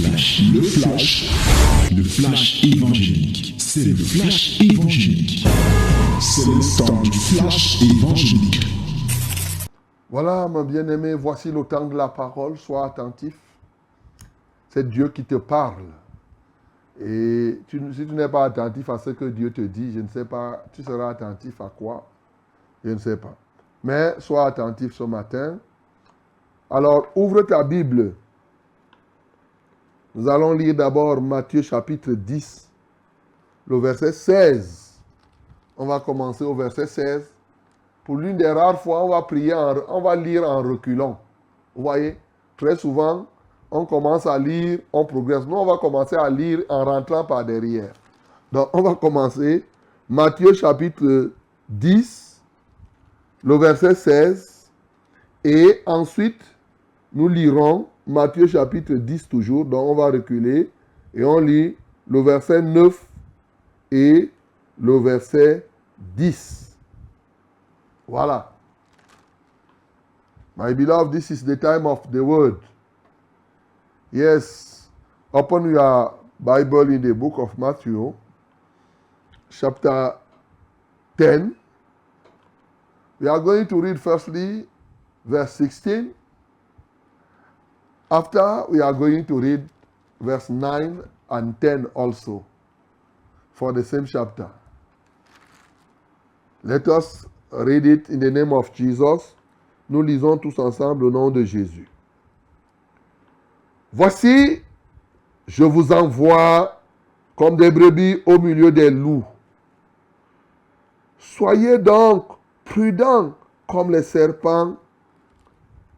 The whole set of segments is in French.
le flash évangélique. C'est le flash évangélique. C'est le temps du flash évangélique. Voilà, mon bien-aimé, voici le temps de la parole. Sois attentif. C'est Dieu qui te parle. Et si tu n'es pas attentif à ce que Dieu te dit, je ne sais pas, tu seras attentif à quoi? Je ne sais pas. Mais sois attentif ce matin. Alors, ouvre ta Bible. Nous allons lire d'abord Matthieu chapitre 10, le verset 16. On va commencer au verset 16. Pour l'une des rares fois, on va prier, on va lire en reculant. Vous voyez, très souvent, on commence à lire, on progresse. Nous, on va commencer à lire en rentrant par derrière. Donc, on va commencer Matthieu chapitre 10, le verset 16. Et ensuite, nous lirons Matthieu chapitre 10 toujours. Donc, on va reculer et on lit le verset 9 et le verset 10. Voilà. My beloved, this is the time of the word. Yes. Open your Bible in the book of Matthew, chapter 10. We are going to read firstly verse 16. After, we are going to read verse 9 and 10 also for the same chapter. Let us read it in the name of Jesus. Nous lisons tous ensemble au nom de Jésus. Voici, je vous envoie comme des brebis au milieu des loups. Soyez donc prudents comme les serpents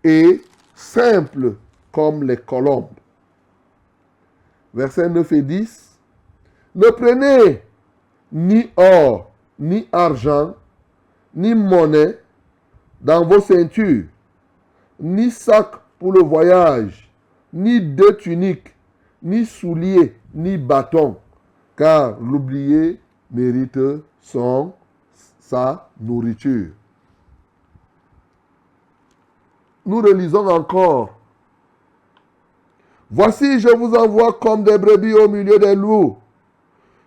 et simples comme les colombes. Versets 9 et 10. Ne prenez ni or, ni argent, ni monnaie dans vos ceintures, ni sac pour le voyage, ni deux tuniques, ni souliers, ni bâton, car l'oublié mérite sa nourriture. Nous relisons encore. Voici, je vous envoie comme des brebis au milieu des loups.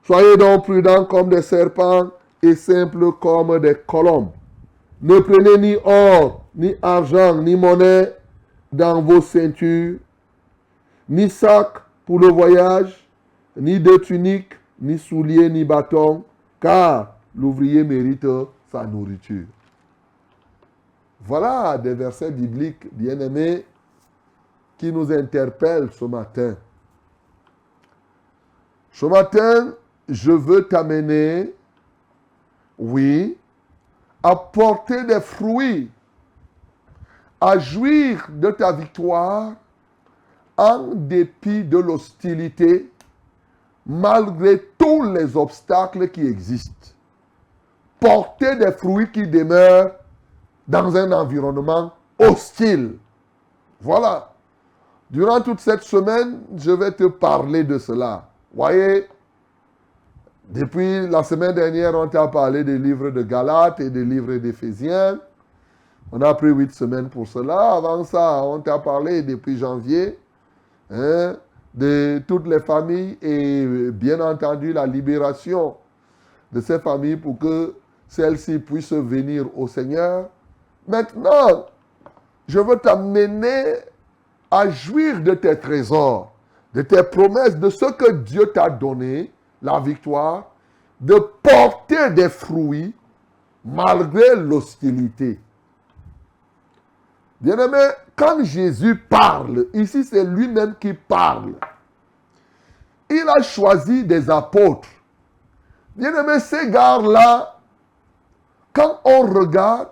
Soyez donc prudents comme des serpents et simples comme des colombes. Ne prenez ni or, ni argent, ni monnaie dans vos ceintures, ni sac pour le voyage, ni de tunique, ni souliers, ni bâton, car l'ouvrier mérite sa nourriture. Voilà des versets bibliques, bien-aimés, qui nous interpellent ce matin. Ce matin, je veux t'amener, oui, à porter des fruits, à jouir de ta victoire en dépit de l'hostilité, malgré tous les obstacles qui existent. Porter des fruits qui demeurent dans un environnement hostile. Voilà. Durant toute cette semaine, je vais te parler de cela. Voyez, depuis la semaine dernière, on t'a parlé des livres de Galates et des livres d'Éphésiens. On a pris 8 semaines pour cela. Avant ça, on t'a parlé depuis janvier de toutes les familles et bien entendu la libération de ces familles pour que celles-ci puissent venir au Seigneur. Maintenant, je veux t'amener à jouir de tes trésors, de tes promesses, de ce que Dieu t'a donné, la victoire, de porter des fruits malgré l'hostilité. Bien-aimé, quand Jésus parle, ici c'est lui-même qui parle. Il a choisi des apôtres. Bien-aimé, ces gars-là, quand on regarde,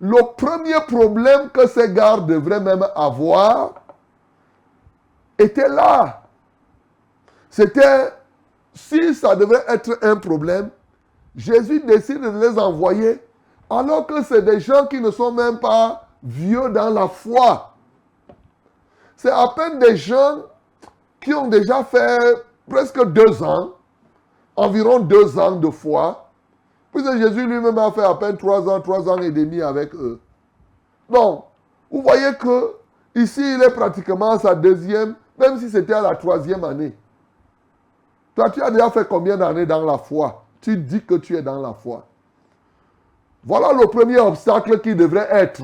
le premier problème que ces gars devraient même avoir était là. C'était, si ça devait être un problème, Jésus décide de les envoyer, alors que c'est des gens qui ne sont même pas vieux dans la foi. C'est à peine des gens qui ont déjà fait presque 2 ans, environ 2 ans de foi, puisque Jésus lui-même a fait à peine 3 ans et demi avec eux. Donc, vous voyez que Ici, il est pratiquement à sa deuxième, même si c'était à la troisième année. Toi, tu as déjà fait combien d'années dans la foi? Tu dis que tu es dans la foi. Voilà le premier obstacle qui devrait être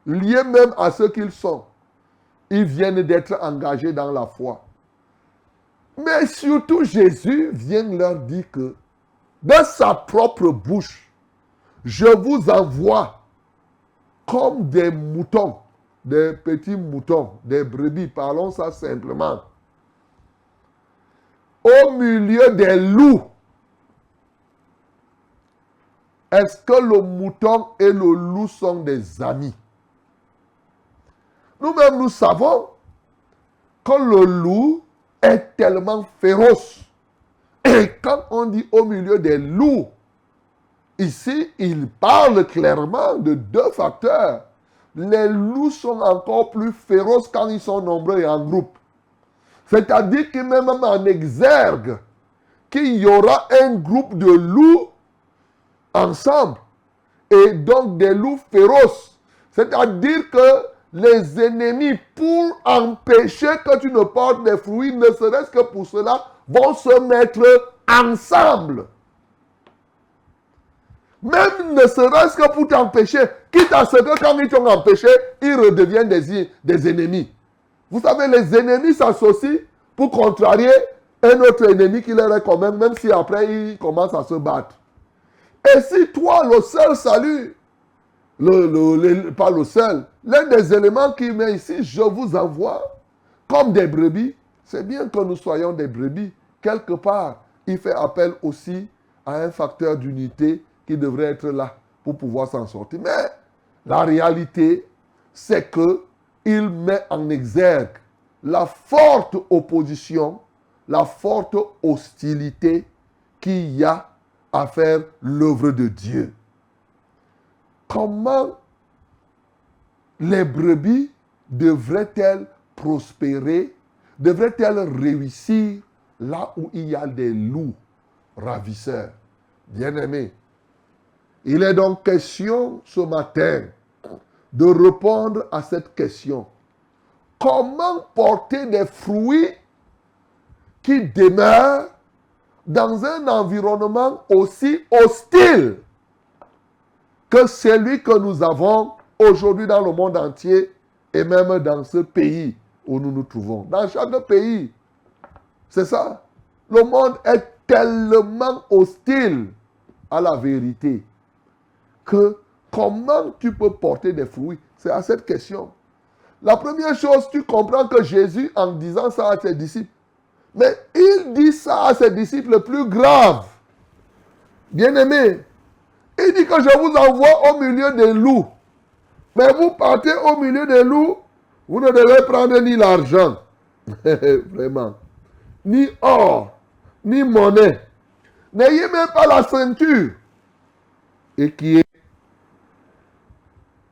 lié même à ce qu'ils sont. Ils viennent d'être engagés dans la foi. Mais surtout, Jésus vient leur dire que de sa propre bouche, je vous envoie comme des moutons, des petits moutons, des brebis, parlons ça simplement, au milieu des loups. Est-ce que le mouton et le loup sont des amis? Nous-mêmes, nous savons que le loup est tellement féroce. Et quand on dit au milieu des loups, ici, il parle clairement de deux facteurs. Les loups sont encore plus féroces quand ils sont nombreux et en groupe. C'est-à-dire que même en exergue, qu'il y aura un groupe de loups ensemble. Et donc des loups féroces. C'est-à-dire que les ennemis, pour empêcher que tu ne portes des fruits, ne serait-ce que pour cela, vont se mettre ensemble. Même ne serait-ce que pour t'empêcher, quitte à ce que quand ils t'ont empêché, ils redeviennent des ennemis. Vous savez, les ennemis s'associent pour contrarier un autre ennemi qui leur est commun, même si après ils commencent à se battre. Et si toi, le seul salut, pas le seul, l'un des éléments qui met ici, je vous envoie comme des brebis, c'est bien que nous soyons des brebis. Quelque part, il fait appel aussi à un facteur d'unité qui devrait être là pour pouvoir s'en sortir. Mais la réalité, c'est qu'il met en exergue la forte opposition, la forte hostilité qu'il y a à faire l'œuvre de Dieu. Comment les brebis devraient-elles prospérer, devraient-elles réussir là où il y a des loups ravisseurs? Bien-aimés, il est donc question ce matin de répondre à cette question. Comment porter des fruits qui demeurent dans un environnement aussi hostile que celui que nous avons aujourd'hui dans le monde entier et même dans ce pays où nous nous trouvons. Dans chaque pays, c'est ça. Le monde est tellement hostile à la vérité que comment tu peux porter des fruits? C'est à cette question. La première chose, tu comprends que Jésus, en disant ça à ses disciples, mais il dit ça à ses disciples plus graves. Bien-aimés, il dit que je vous envoie au milieu des loups. Mais vous partez au milieu des loups, vous ne devez prendre ni l'argent, vraiment, ni or, ni monnaie. N'ayez même pas la ceinture. Et qui est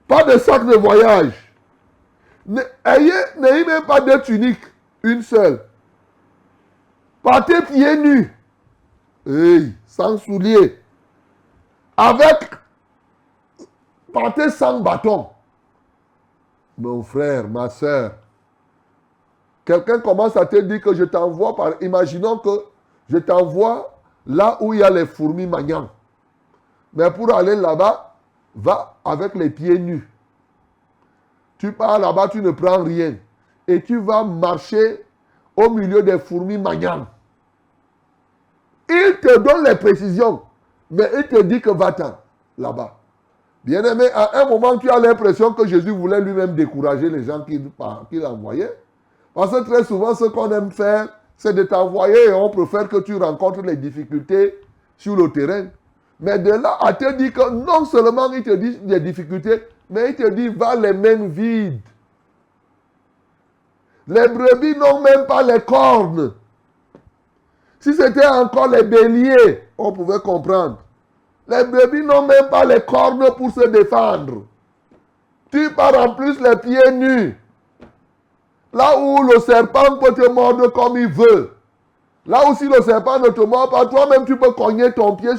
pas de sac de voyage. N'ayez même pas de tunique, une seule. Partez pieds nus, sans souliers, partez sans bâton. Mon frère, ma soeur, quelqu'un commence à te dire que je t'envoie imaginons que je t'envoie là où il y a les fourmis magnans. Mais pour aller là-bas, va avec les pieds nus. Tu pars là-bas, tu ne prends rien. Et tu vas marcher au milieu des fourmis magnans. Il te donne les précisions, mais il te dit que va-t'en là-bas. Bien-aimé, à un moment, tu as l'impression que Jésus voulait lui-même décourager les gens qu'il envoyait. Parce que très souvent, ce qu'on aime faire, c'est de t'envoyer et on préfère que tu rencontres les difficultés sur le terrain. Mais de là à te dire que non seulement il te dit des difficultés, mais il te dit va les mains vides. Les brebis n'ont même pas les cornes. Si c'était encore les béliers, on pouvait comprendre. Les brebis n'ont même pas les cornes pour se défendre. Tu pars en plus les pieds nus. Là où le serpent peut te mordre comme il veut. Là où si le serpent ne te mord pas, toi-même tu peux cogner ton pied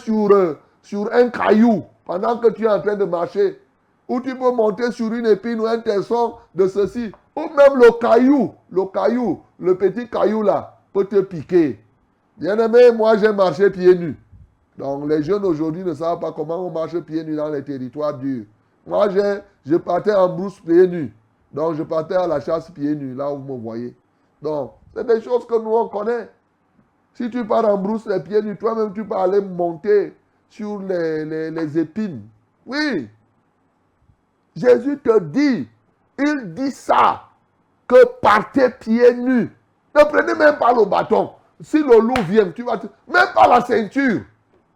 sur un caillou pendant que tu es en train de marcher. Ou tu peux monter sur une épine ou un tesson de ceci. Ou même le caillou, le petit caillou là, peut te piquer. Bien-aimé, moi j'ai marché pieds nus. Donc les jeunes aujourd'hui ne savent pas comment on marche pieds nus dans les territoires durs. Moi je partais en brousse pieds nus. Donc je partais à la chasse pieds nus, là où vous me voyez. Donc c'est des choses que nous on connaît. Si tu pars en brousse les pieds nus, toi-même tu peux aller monter sur les épines. Oui. Jésus te dit, il dit ça, que partez pieds nus. Ne prenez même pas le bâton. Si le loup vient, tu vas... Même pas la ceinture.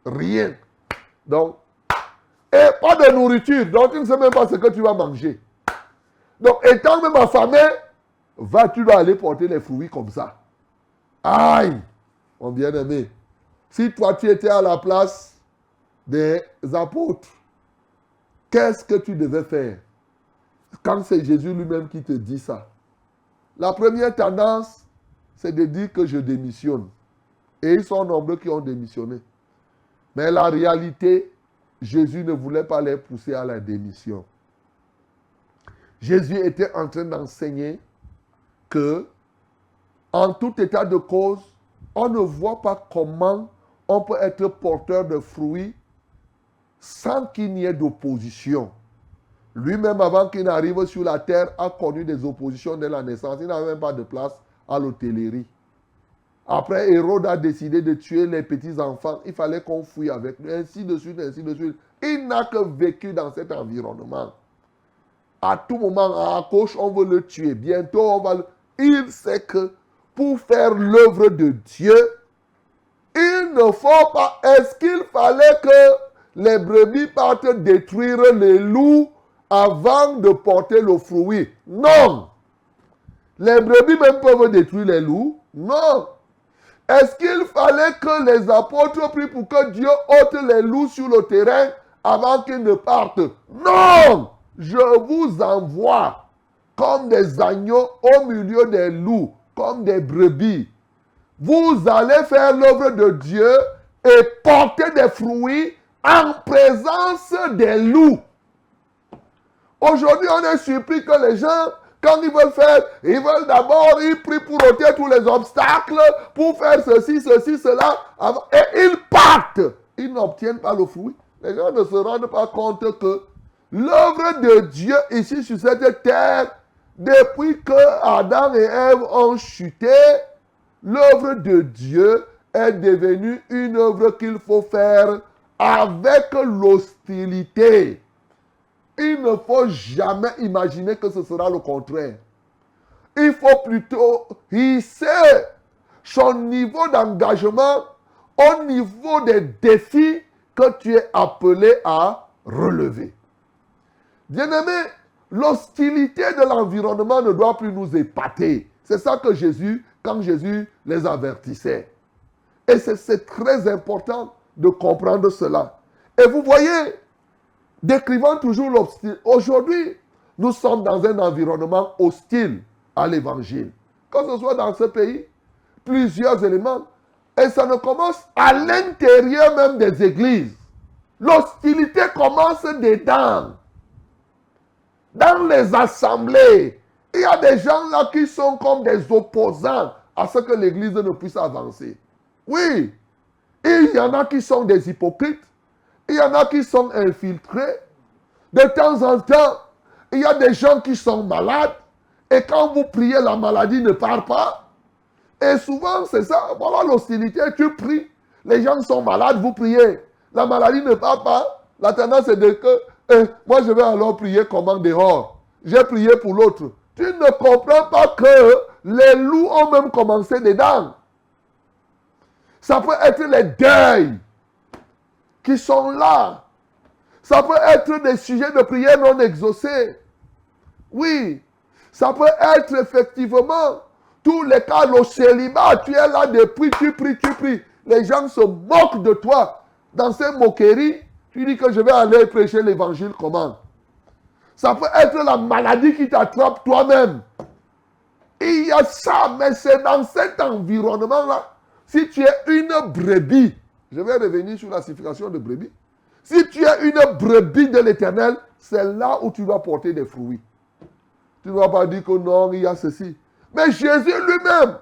Rien. Donc, et pas de nourriture. Donc, tu ne sais même pas ce que tu vas manger. Donc, étant même affamé, vas-tu aller porter les fruits comme ça? Aïe, mon bien-aimé. Si toi, tu étais à la place des apôtres, qu'est-ce que tu devais faire quand c'est Jésus lui-même qui te dit ça? La première tendance, c'est de dire que je démissionne. Et ils sont nombreux qui ont démissionné. Mais la réalité, Jésus ne voulait pas les pousser à la démission. Jésus était en train d'enseigner que, en tout état de cause, on ne voit pas comment on peut être porteur de fruits sans qu'il n'y ait d'opposition. Lui-même, avant qu'il n'arrive sur la terre, a connu des oppositions dès la naissance. Il n'avait même pas de place à l'hôtellerie. Après, Hérode a décidé de tuer les petits-enfants. Il fallait qu'on fouille avec lui, ainsi de suite, ainsi de suite. Il n'a que vécu dans cet environnement. À tout moment, à gauche, on veut le tuer. Bientôt, on va le... Il sait que pour faire l'œuvre de Dieu, il ne faut pas... Est-ce qu'il fallait que les brebis partent détruire les loups avant de porter le fruit? Non. Les brebis même peuvent détruire les loups? Non. Est-ce qu'il fallait que les apôtres prient pour que Dieu ôte les loups sur le terrain avant qu'ils ne partent? Non! Je vous envoie comme des agneaux au milieu des loups, comme des brebis. Vous allez faire l'œuvre de Dieu et porter des fruits en présence des loups. Aujourd'hui, on est surpris que les gens, quand ils veulent faire, ils veulent d'abord, ils prient pour ôter tous les obstacles, pour faire ceci, cela, et ils partent. Ils n'obtiennent pas le fruit. Les gens ne se rendent pas compte que l'œuvre de Dieu ici sur cette terre, depuis que Adam et Ève ont chuté, l'œuvre de Dieu est devenue une œuvre qu'il faut faire avec l'hostilité. Il ne faut jamais imaginer que ce sera le contraire. Il faut plutôt hisser son niveau d'engagement au niveau des défis que tu es appelé à relever. Bien-aimé, l'hostilité de l'environnement ne doit plus nous épater. C'est ça que Jésus, quand Jésus les avertissait. Et c'est très important de comprendre cela. Et vous voyez, décrivant toujours l'hostilité. Aujourd'hui, nous sommes dans un environnement hostile à l'évangile. Que ce soit dans ce pays, plusieurs éléments. Et ça ne commence à l'intérieur même des églises. L'hostilité commence dedans. Dans les assemblées, il y a des gens là qui sont comme des opposants à ce que l'église ne puisse avancer. Oui, il y en a qui sont des hypocrites. Il y en a qui sont infiltrés. De temps en temps, il y a des gens qui sont malades. Et quand vous priez, la maladie ne part pas. Et souvent, c'est ça. Voilà l'hostilité. Tu pries. Les gens sont malades, vous priez. La maladie ne part pas. La tendance est de que, moi je vais alors prier comment dehors. J'ai prié pour l'autre. Tu ne comprends pas que les loups ont même commencé dedans. Ça peut être les deuils qui sont là. Ça peut être des sujets de prière non exaucés. Oui. Ça peut être effectivement tous les cas, le célibat. Tu es là depuis, tu pries. Les gens se moquent de toi. Dans ces moqueries, tu dis que je vais aller prêcher l'évangile comment? Ça peut être la maladie qui t'attrape toi-même. Il y a ça, mais c'est dans cet environnement-là. Si tu es une brebis, je vais revenir sur la signification de brebis. Si tu es une brebis de l'Éternel, c'est là où tu vas porter des fruits. Tu ne vas pas dire que non, il y a ceci. Mais Jésus lui-même,